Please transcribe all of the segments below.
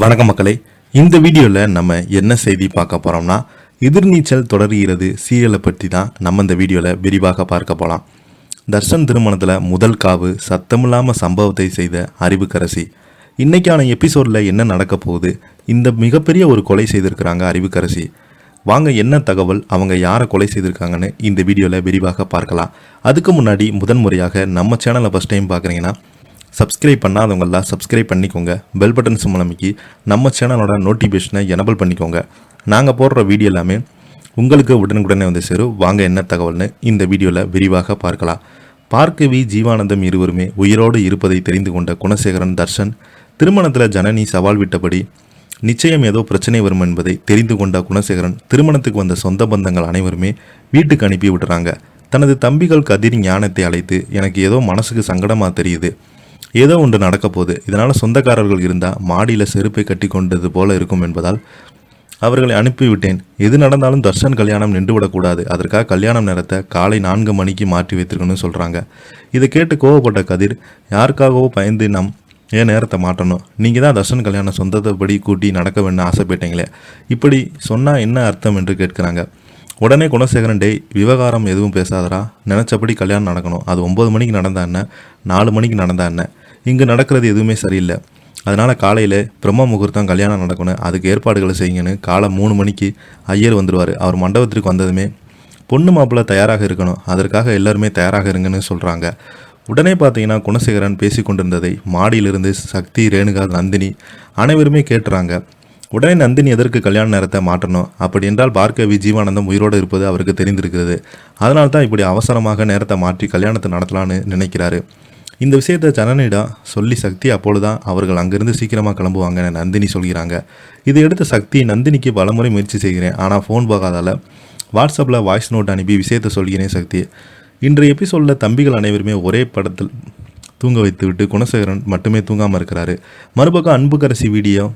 வணக்கம் மக்களே, இந்த வீடியோவில் நம்ம என்ன செய்தி பார்க்க போகிறோம்னா, எதிர்நீச்சல் தொடர்கிறது சீரியலை பற்றி தான் நம்ம இந்த வீடியோவில் விரிவாக பார்க்க போகலாம். தர்ஷன் திருமணத்தில் முதல் காவு சத்தமில்லாமல் சம்பவத்தை செய்த அறிவுக்கரசி. இன்றைக்கான எபிசோடில் என்ன நடக்க போகுது? இந்த மிகப்பெரிய ஒரு கொலை செய்திருக்கிறாங்க அறிவுக்கரசி. வாங்க என்ன தகவல், அவங்க யாரை கொலை செய்திருக்காங்கன்னு இந்த வீடியோவில் விரிவாக பார்க்கலாம். அதுக்கு முன்னாடி முதன்முறையாக நம்ம சேனலை ஃபஸ்ட் டைம் பார்க்குறீங்கன்னா சப்ஸ்கிரைப் பண்ணாதவங்களாம் சப்ஸ்கிரைப் பண்ணிக்கோங்க. பெல் பட்டன் சிம்மலமைக்கி நம்ம சேனலோட நோட்டிஃபிகேஷனை எனபிள் பண்ணிக்கோங்க. நாங்கள் போடுற வீடியோ எல்லாமே உங்களுக்கு உடனுக்குடனே வந்து சேரும். வாங்க என்ன தகவல்னு இந்த வீடியோவில் விரிவாக பார்க்கலாம். பார்க்கவி ஜீவானந்தம் இருவருமே உயிரோடு இருப்பதை தெரிந்து கொண்ட குணசேகரன் தர்ஷன் திருமணத்தில் ஜனனி சவால் விட்டபடி நிச்சயம் ஏதோ பிரச்சனை வரும் என்பதை தெரிந்து கொண்ட குணசேகரன் திருமணத்துக்கு வந்த சொந்த பந்தங்கள் அனைவருமே வீட்டுக்கு அனுப்பி விட்டுறாங்க. தனது தம்பிகள் கதிர் ஞானத்தை அழைத்து, எனக்கு ஏதோ மனசுக்கு சங்கடமாக தெரியுது, ஏதோ ஒன்று நடக்க போகுது, இதனால் சொந்தக்காரர்கள் இருந்தால் மாடியில் செருப்பை கட்டி கொண்டது போல இருக்கும் என்பதால் அவர்களை அனுப்பிவிட்டேன். எது நடந்தாலும் தர்ஷன் கல்யாணம் நின்றுவிடக்கூடாது, அதற்காக கல்யாணம் நேரத்தை காலை 4 மணிக்கு மாற்றி வைத்திருக்கணும்னு சொல்கிறாங்க. இதை கேட்டு கோவப்பட்ட கதிர், யாருக்காகவோ பயந்து நம் ஏன் நேரத்தை மாற்றணும், நீங்கள் தான் தர்ஷன் கல்யாணம் சொந்தத்தைப்படி கூட்டி நடக்க வேணும்னு ஆசைப்பட்டீங்களே, இப்படி சொன்னால் என்ன அர்த்தம் என்று கேட்குறாங்க. உடனே குணசேகரன், டே விவகாரம் எதுவும் பேசாதரா, நினச்சபடி கல்யாணம் நடக்கணும், அது 9 மணிக்கு நடந்தா என்ன, 4 மணிக்கு நடந்தா என்ன, இங்கே நடக்கிறது எதுவுமே சரியில்லை, அதனால் காலையில் பிரம்ம முகூர்த்தம் கல்யாணம் நடக்கணும், அதுக்கு ஏற்பாடுகளை செய்யுங்கன்னு காலை 3 மணிக்கு ஐயர் வந்துடுவார். அவர் மண்டபத்திற்கு வந்ததுமே பொண்ணு மாப்பிள்ளை தயாராக இருக்கணும், அதற்காக எல்லாருமே தயாராக இருங்கன்னு சொல்கிறாங்க. உடனே பார்த்தீங்கன்னா குணசேகரன் பேசி கொண்டிருந்ததை மாடியிலிருந்து சக்தி, ரேணுகா, நந்தினி அனைவருமே கேட்டுறாங்க. உடனே நந்தினி எதற்கு கல்யாண நேரத்தை மாற்றணும், அப்படி என்றால் பார்க்கவி ஜீவானந்தம் உயிரோடு இருப்பது அவருக்கு தெரிந்திருக்கிறது, அதனால தான் இப்படி அவசரமாக நேரத்தை மாற்றி கல்யாணத்தை நடத்தலான்னு நினைக்கிறாரு. இந்த விஷயத்தை ஜனனிடம் சொல்லி சக்தி அப்பொழுதுதான் அவர்கள் அங்கிருந்து சீக்கிரமாக கிளம்புவாங்கன்னு நந்தினி சொல்கிறாங்க. இதை எடுத்த சக்தி, நந்தினிக்கு பலமுறை முயற்சி செய்கிறேன், ஆனால் ஃபோன் போகாதால் வாட்ஸ்அப்பில் வாய்ஸ் நோட் அனுப்பி விஷயத்தை சொல்கிறேன் சக்தி. இன்றைய எபிசோடில் தம்பிகள் அனைவருமே ஒரே படத்தில் தூங்க வைத்து விட்டு குணசேகரன் மட்டுமே தூங்காமல் இருக்கிறாரு. மறுபக்கம் அன்புக்கரசி வீடியோ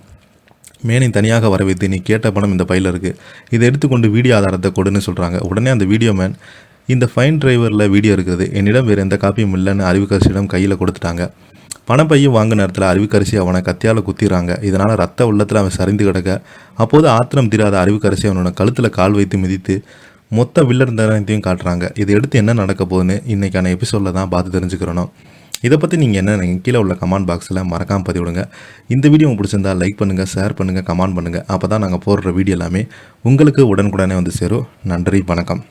மேனை தனியாக வர வைத்து, நீ கேட்ட பணம் இந்த பையில் இருக்குது, இதை எடுத்துக்கொண்டு வீடியோ ஆதாரத்தை கொடுன்னு சொல்கிறாங்க. உடனே அந்த வீடியோ மேன், இந்த ஃபைன் டிரைவரில் வீடியோ இருக்குது, என்னிடம் வேறு எந்த காப்பியும் இல்லைன்னு அறிவுக்கரசியிடம் கையில் கொடுத்துட்டாங்க. பணப்பையும் வாங்க நேரத்தில் அறிவுக்கரசி அவனை கத்தியால் குத்திடுறாங்க. இதனால் ரத்த உள்ளத்தில் அவன் சரிந்து கிடக்க, அப்போது ஆத்திரம் தீராத அறிவுக்கரசி அவனோட கழுத்தில் கால் வைத்து மிதித்து மொத்த வில்லர் தரத்தையும் காட்டுறாங்க. இதை எடுத்து என்ன நடக்க போகுதுன்னு இன்றைக்கான எபிசோடில் தான் பார்த்து தெரிஞ்சுக்கிறணும். இதை பற்றி நீங்கள் என்ன கீழே உள்ள கமெண்ட் பாக்ஸில் மறக்காமல் பதிவிடுங்க. இந்த வீடியோ உங்களுக்கு பிடிச்சிருந்தால் லைக் பண்ணுங்கள், ஷேர் பண்ணுங்கள், கமெண்ட் பண்ணுங்கள். அப்போ தான் நாங்கள் போடுற வீடியோ எல்லாமே உங்களுக்கு உடனுக்குடனே வந்து சேரும். நன்றி, வணக்கம்.